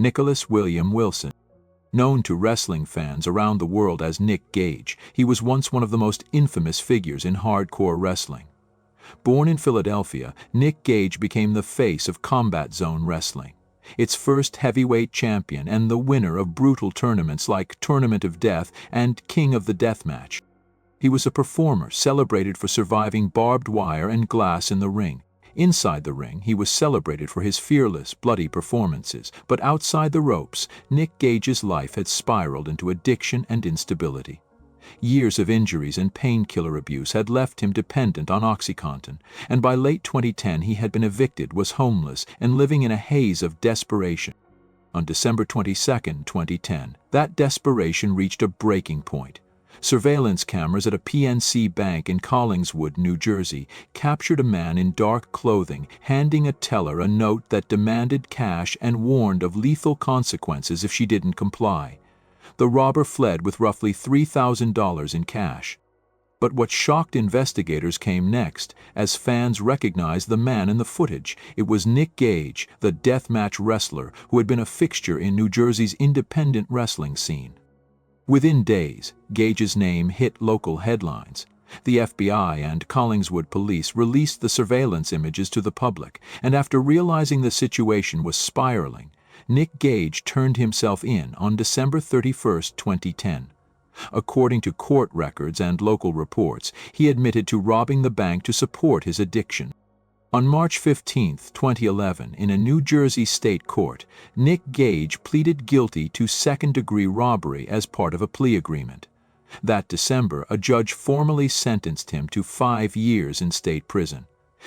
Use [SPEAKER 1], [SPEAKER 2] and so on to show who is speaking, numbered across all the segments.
[SPEAKER 1] Nicholas William Wilson. Known to wrestling fans around the world as Nick Gage, he was once one of the most infamous figures in hardcore wrestling. Born in Philadelphia, Nick Gage became the face of Combat Zone Wrestling, its first heavyweight champion and the winner of brutal tournaments like Tournament of Death and King of the Deathmatch. He was a performer celebrated for surviving barbed wire and glass in the ring. Inside the ring, he was celebrated for his fearless, bloody performances, but outside the ropes, Nick Gage's life had spiraled into addiction and instability. Years of injuries and painkiller abuse had left him dependent on OxyContin, and by late 2010 he had been evicted, was homeless, and living in a haze of desperation. On December 22, 2010, that desperation reached a breaking point. Surveillance cameras at a PNC bank in Collingswood, New Jersey, captured a man in dark clothing handing a teller a note that demanded cash and warned of lethal consequences if she didn't comply. The robber fled with roughly $3,000 in cash. But what shocked investigators came next, as fans recognized the man in the footage. It was Nick Gage, the deathmatch wrestler who had been a fixture in New Jersey's independent wrestling scene. Within days, Gage's name hit local headlines. The FBI and Collingswood police released the surveillance images to the public, and after realizing the situation was spiraling, Nick Gage turned himself in on December 31, 2010. According to court records and local reports, he admitted to robbing the bank to support his addiction. On March 15, 2011, in a New Jersey state court, Nick Gage pleaded guilty to second-degree robbery as part of a plea agreement. That December, a judge formally sentenced him to 5 years in state prison.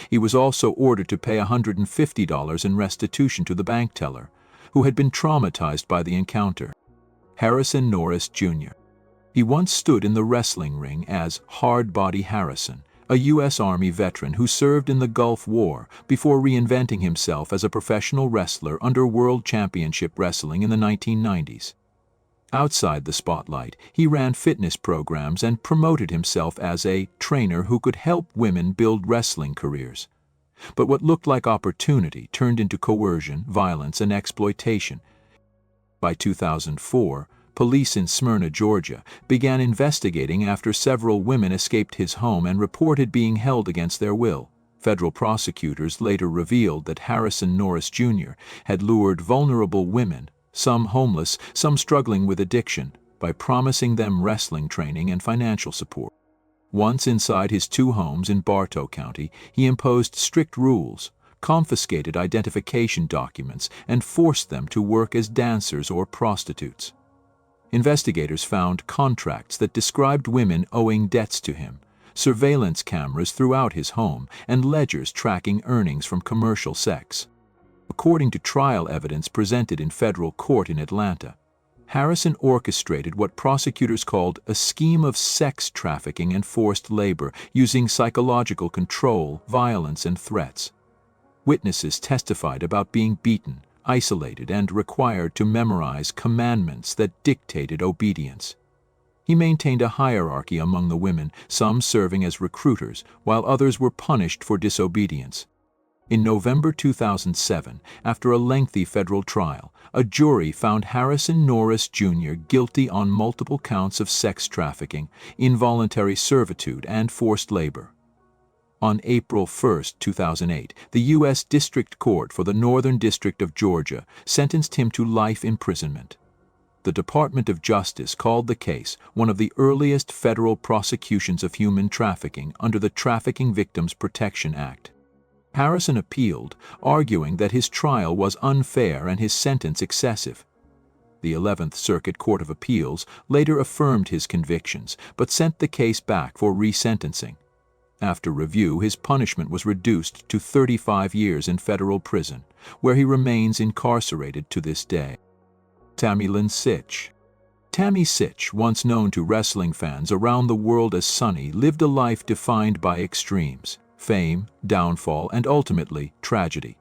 [SPEAKER 1] He was also ordered to pay $150 in restitution to the bank teller, who had been traumatized by the encounter. Harrison Norris, Jr. He once stood in the wrestling ring as Hardbody Harrison, a U.S. Army veteran who served in the Gulf War before reinventing himself as a professional wrestler under World Championship Wrestling in the 1990s. Outside the spotlight, he ran fitness programs and promoted himself as a trainer who could help women build wrestling careers. But what looked like opportunity turned into coercion, violence, and exploitation. By 2004, police in Smyrna, Georgia, began investigating after several women escaped his home and reported being held against their will. Federal prosecutors later revealed that Harrison Norris Jr. had lured vulnerable women, some homeless, some struggling with addiction, by promising them wrestling training and financial support. Once inside his 2 homes in Bartow County, he imposed strict rules, confiscated identification documents, and forced them to work as dancers or prostitutes. Investigators found contracts that described women owing debts to him, surveillance cameras throughout his home, and ledgers tracking earnings from commercial sex. According to trial evidence presented in federal court in Atlanta, Harrison orchestrated what prosecutors called a scheme of sex trafficking and forced labor using psychological control, violence, and threats. Witnesses testified about being beaten, isolated, and required to memorize commandments that dictated obedience. He maintained a hierarchy among the women, some serving as recruiters, while others were punished for disobedience. In November 2007, after a lengthy federal trial, a jury found Harrison Norris Jr. guilty on multiple counts of sex trafficking, involuntary servitude, and forced labor. On April 1, 2008, the U.S. District Court for the Northern District of Georgia sentenced him to life imprisonment. The Department of Justice called the case one of the earliest federal prosecutions of human trafficking under the Trafficking Victims Protection Act. Harrison appealed, arguing that his trial was unfair and his sentence excessive. The 11th Circuit Court of Appeals later affirmed his convictions, but sent the case back for resentencing. After review, his punishment was reduced to 35 years in federal prison, where he remains incarcerated to this day. Tammy Sytch. Tammy Sytch, once known to wrestling fans around the world as Sunny, lived a life defined by extremes: fame, downfall, and ultimately tragedy.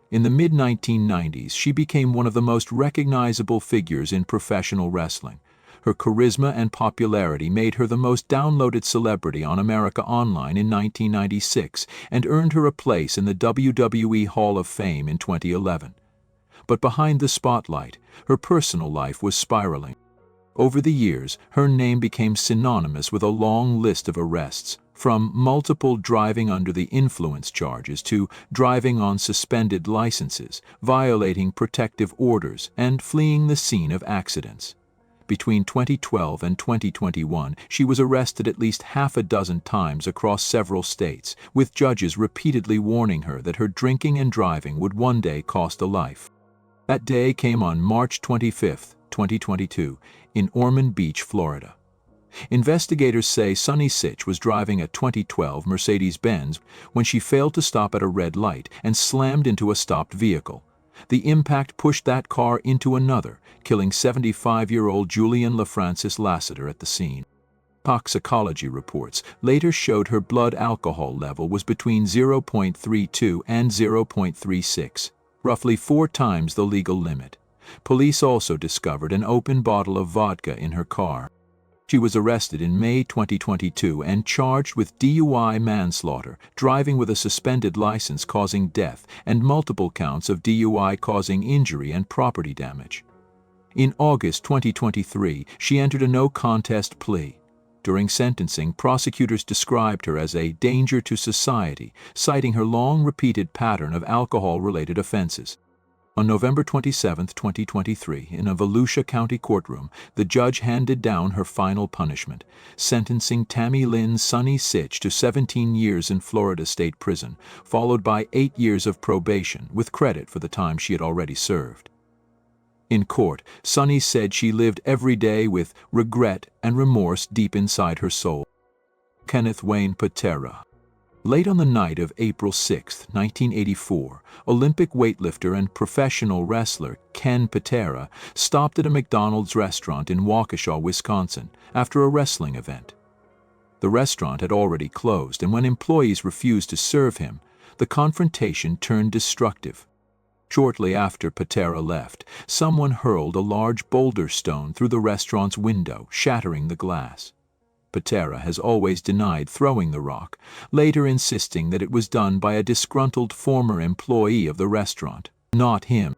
[SPEAKER 1] In the mid-1990s, she became one of the most recognizable figures in professional wrestling. Her charisma and popularity made her the most downloaded celebrity on America Online in 1996 and earned her a place in the WWE Hall of Fame in 2011. But behind the spotlight, her personal life was spiraling. Over the years, her name became synonymous with a long list of arrests, from multiple driving under the influence charges to driving on suspended licenses, violating protective orders, and fleeing the scene of accidents. Between 2012 and 2021, she was arrested at least half a dozen times across several states, with judges repeatedly warning her that her drinking and driving would one day cost a life. That day came on March 25, 2022, in Ormond Beach, Florida. Investigators say Tammy Sytch was driving a 2012 Mercedes-Benz when she failed to stop at a red light and slammed into a stopped vehicle. The impact pushed that car into another, killing 75-year-old Julian LaFrancis Lassiter at the scene. Toxicology reports later showed her blood alcohol level was between 0.32 and 0.36, roughly 4 times the legal limit. Police also discovered an open bottle of vodka in her car. She was arrested in May 2022 and charged with DUI manslaughter, driving with a suspended license causing death, and multiple counts of DUI causing injury and property damage. In August 2023, she entered a no-contest plea. During sentencing, prosecutors described her as a danger to society, citing her long-repeated pattern of alcohol-related offenses. On November 27, 2023, in a Waukesha County courtroom, the judge handed down her final punishment, sentencing Tammy Sytch to 17 years in Florida State Prison, followed by 8 years of probation, with credit for the time she had already served. In court, Sunny said she lived every day with regret and remorse deep inside her soul. Kenneth Wayne Patera. Late on the night of April 6, 1984, Olympic weightlifter and professional wrestler Cain Patera stopped at a McDonald's restaurant in Waukesha, Wisconsin, after a wrestling event. The restaurant had already closed, and when employees refused to serve him, the confrontation turned destructive. Shortly after Patera left, someone hurled a large boulder stone through the restaurant's window, shattering the glass. Patera has always denied throwing the rock, later insisting that it was done by a disgruntled former employee of the restaurant, not him.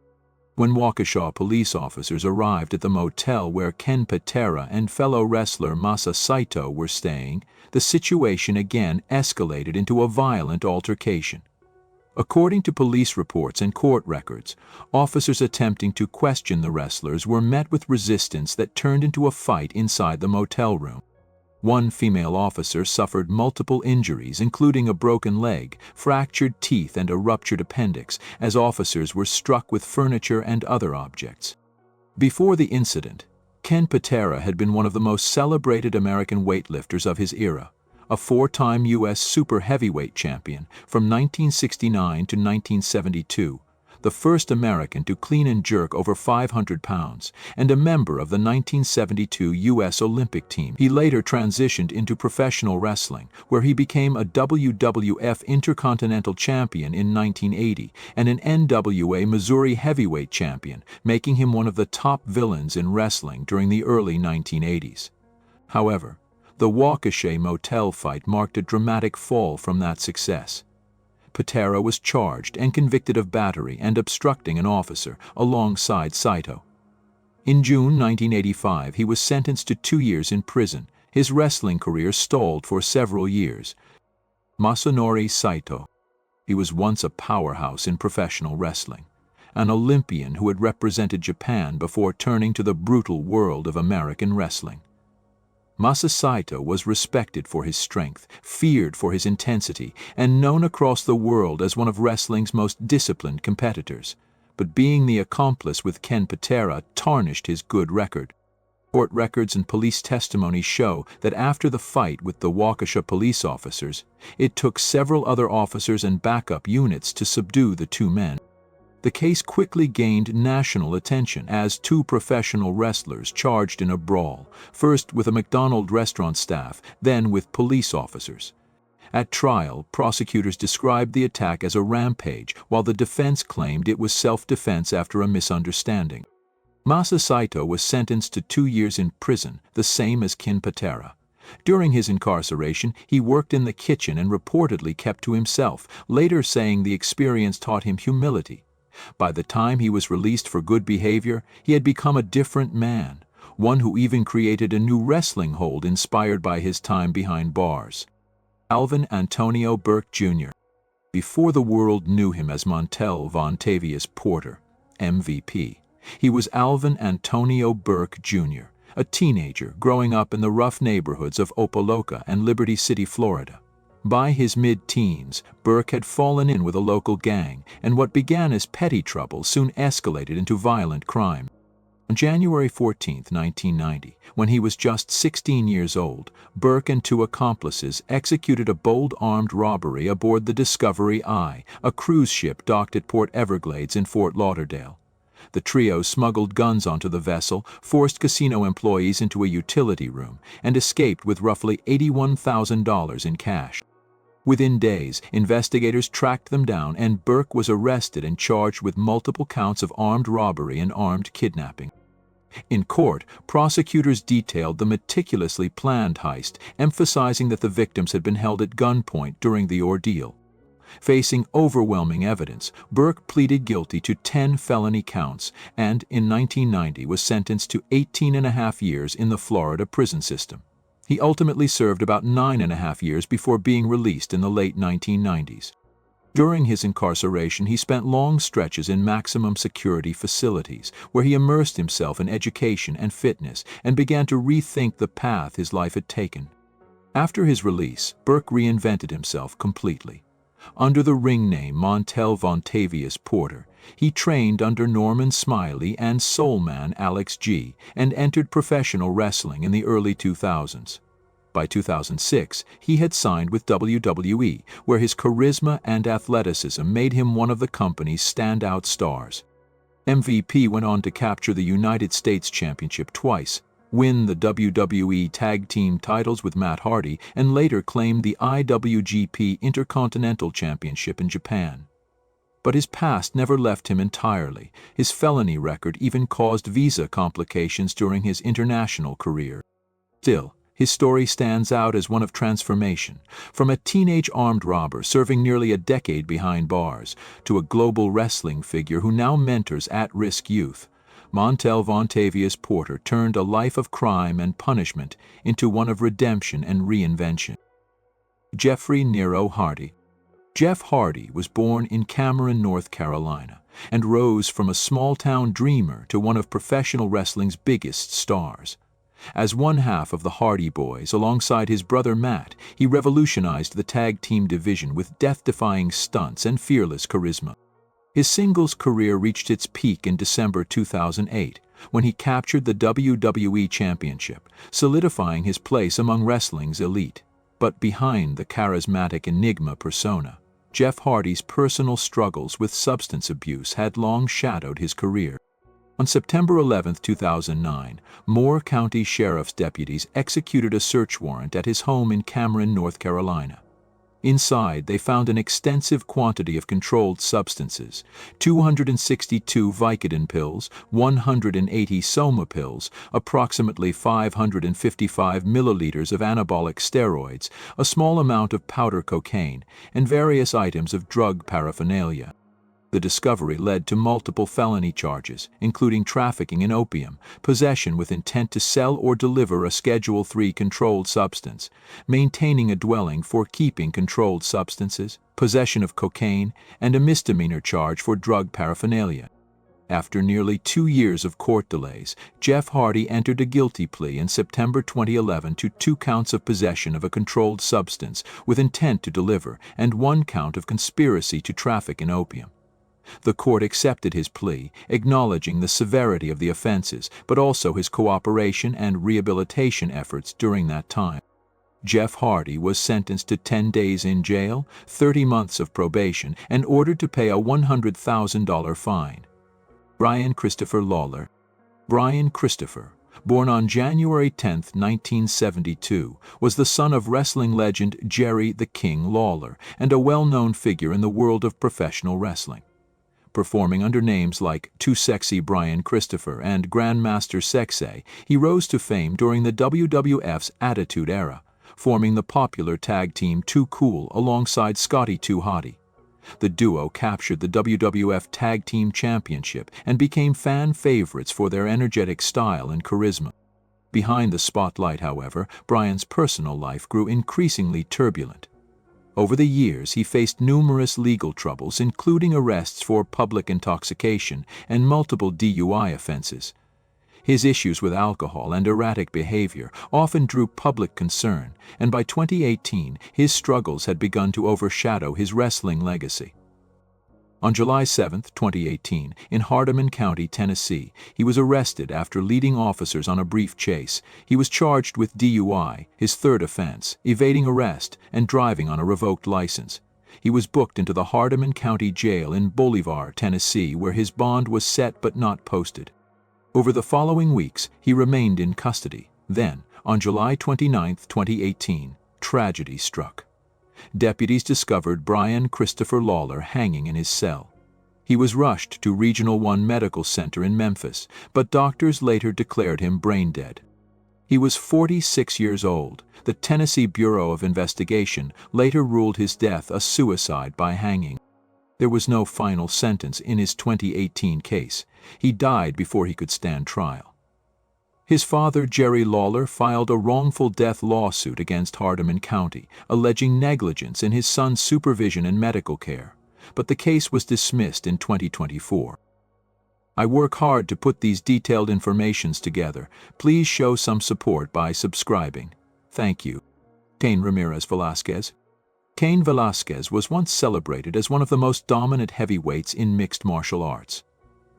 [SPEAKER 1] When Waukesha police officers arrived at the motel where Cain Patera and fellow wrestler Masa Saito were staying, the situation again escalated into a violent altercation. According to police reports and court records, officers attempting to question the wrestlers were met with resistance that turned into a fight inside the motel room. One female officer suffered multiple injuries, including a broken leg, fractured teeth, and a ruptured appendix, as officers were struck with furniture and other objects. Before the incident, Cain Patera had been one of the most celebrated American weightlifters of his era, a 4-time U.S. super heavyweight champion from 1969 to 1972, the first American to clean and jerk over 500 pounds, and a member of the 1972 U.S. Olympic team. He later transitioned into professional wrestling, where he became a WWF Intercontinental Champion in 1980 and an NWA Missouri Heavyweight Champion, making him one of the top villains in wrestling during the early 1980s. However, the Waukesha motel fight marked a dramatic fall from that success. Patera was charged and convicted of battery and obstructing an officer, alongside Saito. In June 1985, he was sentenced to 2 years in prison. His wrestling career stalled for several years. Masanori Saito. He was once a powerhouse in professional wrestling, an Olympian who had represented Japan before turning to the brutal world of American wrestling. Masa Saito was respected for his strength, feared for his intensity, and known across the world as one of wrestling's most disciplined competitors. But being the accomplice with Cain Patera tarnished his good record. Court records and police testimony show that after the fight with the Waukesha police officers, it took several other officers and backup units to subdue the 2 men. The case quickly gained national attention as 2 professional wrestlers charged in a brawl, first with a McDonald's restaurant staff, then with police officers. At trial, prosecutors described the attack as a rampage, while the defense claimed it was self-defense after a misunderstanding. Masa Saito was sentenced to 2 years in prison, the same as Cain Patera. During his incarceration, he worked in the kitchen and reportedly kept to himself, later saying the experience taught him humility. By the time he was released for good behavior, he had become a different man, one who even created a new wrestling hold inspired by his time behind bars. Alvin Antonio Burke Jr. Before the world knew him as Montel Vontavious Porter, MVP, he was Alvin Antonio Burke Jr., a teenager growing up in the rough neighborhoods of Opa-locka and Liberty City, Florida. By his mid-teens, Burke had fallen in with a local gang, and what began as petty trouble soon escalated into violent crime. On January 14, 1990, when he was just 16 years old, Burke and two accomplices executed a bold armed robbery aboard the Discovery I, a cruise ship docked at Port Everglades in Fort Lauderdale. The trio smuggled guns onto the vessel, forced casino employees into a utility room, and escaped with roughly $81,000 in cash. Within days, investigators tracked them down, and Burke was arrested and charged with multiple counts of armed robbery and armed kidnapping. In court, prosecutors detailed the meticulously planned heist, emphasizing that the victims had been held at gunpoint during the ordeal. Facing overwhelming evidence, Burke pleaded guilty to 10 felony counts and, in 1990, was sentenced to 18.5 years in the Florida prison system. He ultimately served about 9.5 years before being released in the late 1990s. During his incarceration, he spent long stretches in maximum security facilities, where he immersed himself in education and fitness and began to rethink the path his life had taken. After his release, Burke reinvented himself completely. Under the ring name Montel Vontavious Porter, he trained under Norman Smiley and Soul Man Alex G. and entered professional wrestling in the early 2000s. By 2006, he had signed with WWE, where his charisma and athleticism made him one of the company's standout stars. MVP went on to capture the United States Championship twice, win the WWE Tag Team titles with Matt Hardy, and later claimed the IWGP Intercontinental Championship in Japan. But his past never left him entirely. His felony record even caused visa complications during his international career. Still, his story stands out as one of transformation, from a teenage armed robber serving nearly a decade behind bars to a global wrestling figure who now mentors at-risk youth. Montel Vontavious Porter turned a life of crime and punishment into one of redemption and reinvention. Jeffrey Nero Hardy. Jeff Hardy was born in Cameron, North Carolina, and rose from a small-town dreamer to one of professional wrestling's biggest stars. As one half of the Hardy Boys, alongside his brother Matt, he revolutionized the tag team division with death-defying stunts and fearless charisma. His singles career reached its peak in December 2008, when he captured the WWE Championship, solidifying his place among wrestling's elite. But behind the charismatic enigma persona, Jeff Hardy's personal struggles with substance abuse had long shadowed his career. On September 11, 2009, Moore County Sheriff's deputies executed a search warrant at his home in Cameron, North Carolina. Inside, they found an extensive quantity of controlled substances: 262 Vicodin pills, 180 Soma pills, approximately 555 milliliters of anabolic steroids, a small amount of powder cocaine, and various items of drug paraphernalia. The discovery led to multiple felony charges, including trafficking in opium, possession with intent to sell or deliver a Schedule III controlled substance, maintaining a dwelling for keeping controlled substances, possession of cocaine, and a misdemeanor charge for drug paraphernalia. After nearly 2 years of court delays, Jeff Hardy entered a guilty plea in September 2011 to 2 counts of possession of a controlled substance with intent to deliver and 1 count of conspiracy to traffic in opium. The court accepted his plea, acknowledging the severity of the offenses, but also his cooperation and rehabilitation efforts during that time. Jeff Hardy was sentenced to 10 days in jail, 30 months of probation, and ordered to pay a $100,000 fine. Brian Christopher Lawler. Brian Christopher, born on January 10, 1972, was the son of wrestling legend Jerry the King Lawler and a well-known figure in the world of professional wrestling. Performing under names like Too Sexy Brian Christopher and Grandmaster Sexay, he rose to fame during the WWF's Attitude Era, forming the popular tag team Too Cool alongside Scotty 2 Hotty. The duo captured the WWF Tag Team Championship and became fan favorites for their energetic style and charisma. Behind the spotlight, however, Brian's personal life grew increasingly turbulent. Over the years, he faced numerous legal troubles, including arrests for public intoxication and multiple DUI offenses. His issues with alcohol and erratic behavior often drew public concern, and by 2018, his struggles had begun to overshadow his wrestling legacy. On July 7, 2018, in Hardbody County, Tennessee, he was arrested after leading officers on a brief chase. He was charged with DUI, his third offense, evading arrest, and driving on a revoked license. He was booked into the Hardbody County Jail in Bolivar, Tennessee, where his bond was set but not posted. Over the following weeks, he remained in custody. Then, on July 29, 2018, tragedy struck. Deputies discovered Brian Christopher Lawler hanging in his cell. He was rushed to Regional 1 Medical Center in Memphis, but doctors later declared him brain dead. He was 46 years old. The Tennessee Bureau of Investigation later ruled his death a suicide by hanging. There was no final sentence in his 2018 case. He died before he could stand trial. His father, Jerry Lawler, filed a wrongful death lawsuit against Hardbody County, alleging negligence in his son's supervision and medical care, but the case was dismissed in 2024. I work hard to put these detailed informations together. Please show some support by subscribing. Thank you. Cain Velasquez. Cain Velasquez was once celebrated as one of the most dominant heavyweights in mixed martial arts.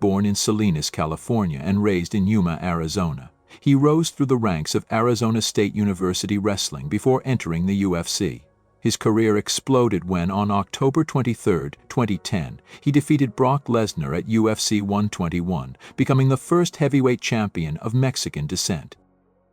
[SPEAKER 1] Born in Salinas, California, and raised in Yuma, Arizona, he rose through the ranks of Arizona State University Wrestling before entering the UFC. His career exploded when, on October 23, 2010, he defeated Brock Lesnar at UFC 121, becoming the first heavyweight champion of Mexican descent.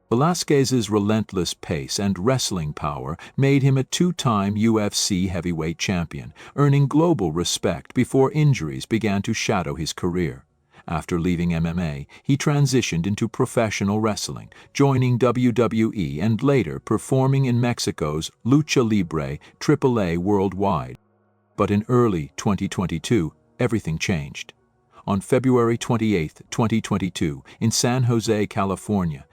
[SPEAKER 1] Velasquez's relentless pace and wrestling power made him a two-time UFC heavyweight champion, earning global respect before injuries began to shadow his career. After leaving MMA, he transitioned into professional wrestling, joining WWE and later performing in Mexico's Lucha Libre AAA worldwide. But in early 2022, everything changed. On February 28, 2022, in San Jose, California,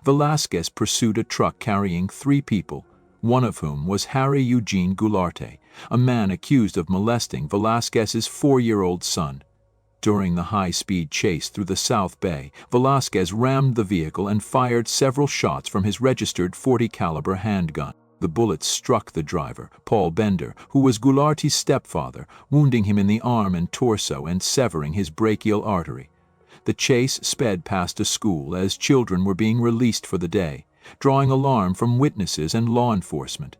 [SPEAKER 1] Velasquez pursued a truck carrying 3 people, one of whom was Harry Eugene Goularte, a man accused of molesting Velasquez's 4-year-old son. During the high-speed chase through the South Bay, Velasquez rammed the vehicle and fired several shots from his registered .40 caliber handgun. The bullets struck the driver, Paul Bender, who was Goularte's stepfather, wounding him in the arm and torso and severing his brachial artery. The chase sped past a school as children were being released for the day, drawing alarm from witnesses and law enforcement.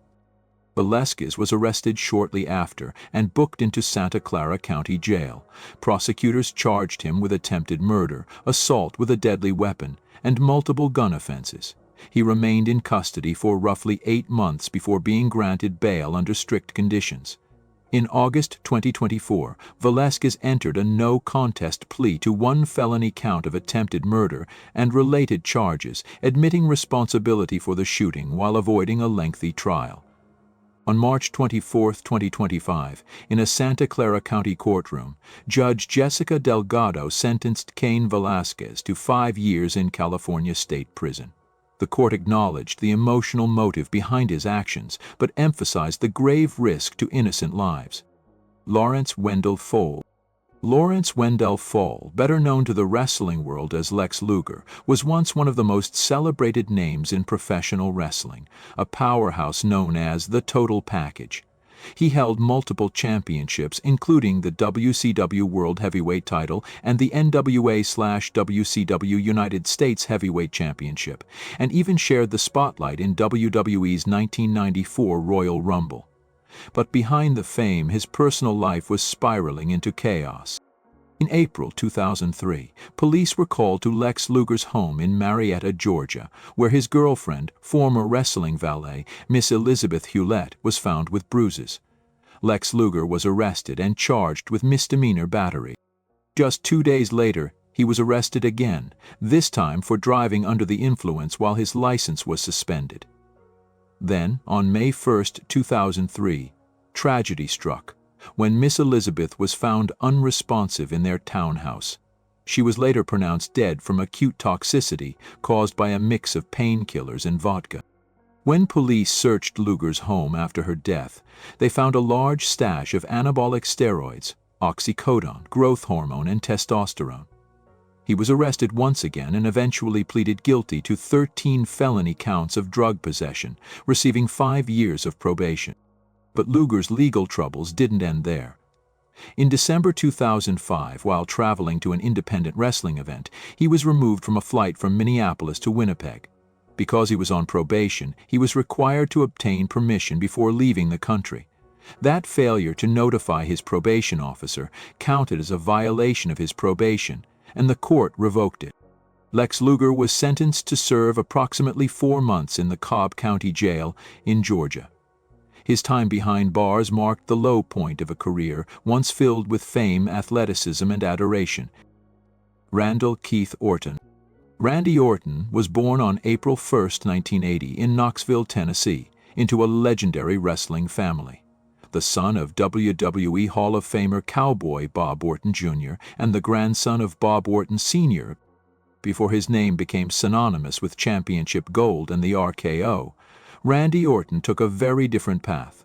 [SPEAKER 1] Velasquez was arrested shortly after and booked into Santa Clara County Jail. Prosecutors charged him with attempted murder, assault with a deadly weapon, and multiple gun offenses. He remained in custody for roughly 8 months before being granted bail under strict conditions. In August 2024, Velasquez entered a no-contest plea to 1 felony count of attempted murder and related charges, admitting responsibility for the shooting while avoiding a lengthy trial. On March 24, 2025, in a Santa Clara County courtroom, Judge Jessica Delgado sentenced Cain Velasquez to 5 years in California State Prison. The court acknowledged the emotional motive behind his actions, but emphasized the grave risk to innocent lives. Lawrence Wendell Fall. Lawrence Wendell Fall, better known to the wrestling world as Lex Luger, was once one of the most celebrated names in professional wrestling, a powerhouse known as the Total Package. He held multiple championships, including the WCW World Heavyweight title and the NWA/WCW United States Heavyweight Championship, and even shared the spotlight in WWE's 1994 Royal Rumble. But behind the fame, his personal life was spiraling into chaos. In April 2003, police were called to Lex Luger's home in Marietta, Georgia, where his girlfriend, former wrestling valet, Miss Elizabeth Hewlett, was found with bruises. Lex Luger was arrested and charged with misdemeanor battery. Just 2 days later, he was arrested again, this time for driving under the influence while his license was suspended. Then, on May 1, 2003, tragedy struck. when Miss Elizabeth was found unresponsive in their townhouse. She was later pronounced dead from acute toxicity caused by a mix of painkillers and vodka. When police searched Luger's home after her death, they found a large stash of anabolic steroids, oxycodone, growth hormone, and testosterone. He was arrested once again and eventually pleaded guilty to 13 felony counts of drug possession, receiving 5 years of probation. But Luger's legal troubles didn't end there. In December 2005, while traveling to an independent wrestling event, he was removed from a flight from Minneapolis to Winnipeg. Because he was on probation, he was required to obtain permission before leaving the country. That failure to notify his probation officer counted as a violation of his probation, and the court revoked it. Lex Luger was sentenced to serve approximately 4 months in the Cobb County Jail in Georgia. His time behind bars marked the low point of a career once filled with fame, athleticism, and adoration. Randall Keith Orton. Randy Orton was born on April 1, 1980, in Knoxville, Tennessee, into a legendary wrestling family. The son of WWE Hall of Famer Cowboy Bob Orton Jr. and the grandson of Bob Orton Sr. Before his name became synonymous with championship gold and the RKO, Randy Orton took a very different path.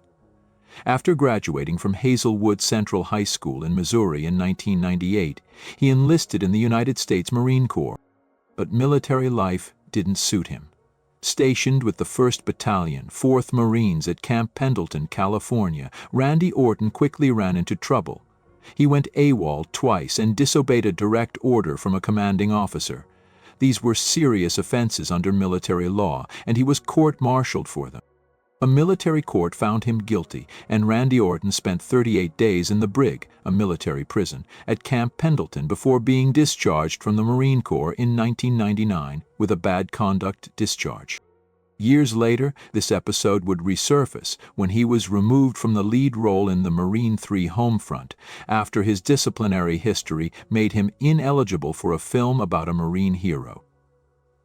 [SPEAKER 1] After graduating from Hazelwood Central High School in Missouri in 1998, he enlisted in the United States Marine Corps. But military life didn't suit him. Stationed with the 1st Battalion, 4th Marines at Camp Pendleton, California, Randy Orton quickly ran into trouble. He went AWOL twice and disobeyed a direct order from a commanding officer. These were serious offenses under military law, and he was court-martialed for them. A military court found him guilty, and Randy Orton spent 38 days in the Brig, a military prison, at Camp Pendleton before being discharged from the Marine Corps in 1999 with a bad conduct discharge. Years later, this episode would resurface when he was removed from the lead role in the Marine 3 Homefront after his disciplinary history made him ineligible for a film about a Marine hero.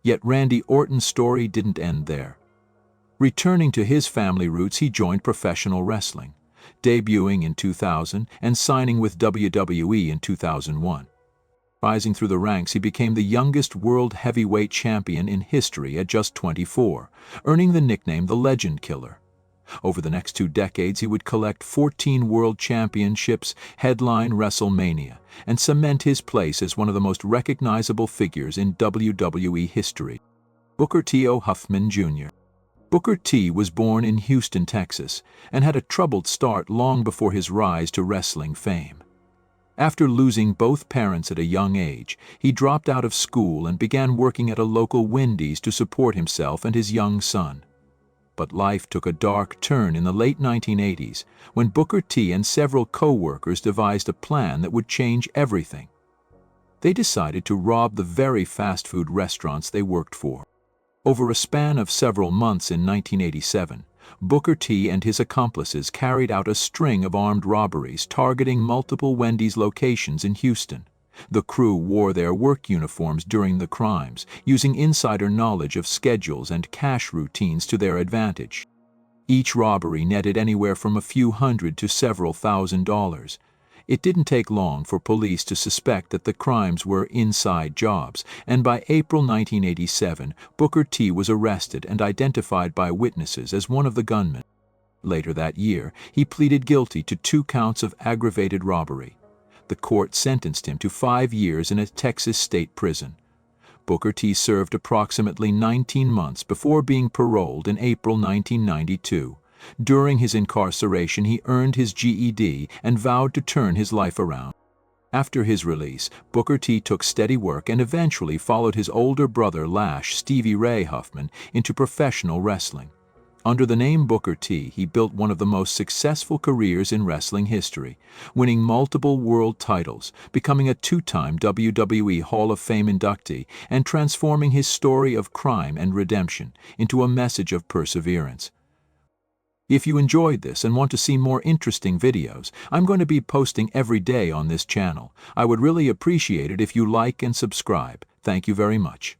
[SPEAKER 1] Yet Randy Orton's story didn't end there. Returning to his family roots, he joined professional wrestling, debuting in 2000 and signing with WWE in 2001. Rising through the ranks, he became the youngest world heavyweight champion in history at just 24, earning the nickname the Legend Killer. Over the next 2 decades, he would collect 14 world championships, headline WrestleMania, and cement his place as one of the most recognizable figures in WWE history. Booker T. O. Huffman Jr. Booker T was born in Houston, Texas, and had a troubled start long before his rise to wrestling fame. After losing both parents at a young age, he dropped out of school and began working at a local Wendy's to support himself and his young son. But life took a dark turn in the late 1980s when Booker T and several co-workers devised a plan that would change everything. They decided to rob the very fast food restaurants they worked for. Over a span of several months in 1987, Booker T and his accomplices carried out a string of armed robberies targeting multiple Wendy's locations in Houston. The crew wore their work uniforms during the crimes, using insider knowledge of schedules and cash routines to their advantage. Each robbery netted anywhere from a few hundred to several $1,000s. It didn't take long for police to suspect that the crimes were inside jobs, and by April 1987, Booker T was arrested and identified by witnesses as one of the gunmen. Later that year, he pleaded guilty to 2 counts of aggravated robbery. The court sentenced him to 5 years in a Texas state prison. Booker T served approximately 19 months before being paroled in April 1992. During his incarceration, he earned his GED and vowed to turn his life around. After his release, Booker T took steady work and eventually followed his older brother Lash Stevie Ray Huffman into professional wrestling. Under the name Booker T, he built one of the most successful careers in wrestling history, winning multiple world titles, becoming a 2-time WWE Hall of Fame inductee, and transforming his story of crime and redemption into a message of perseverance. If you enjoyed this and want to see more interesting videos, I'm going to be posting every day on this channel. I would really appreciate it if you like and subscribe. Thank you very much.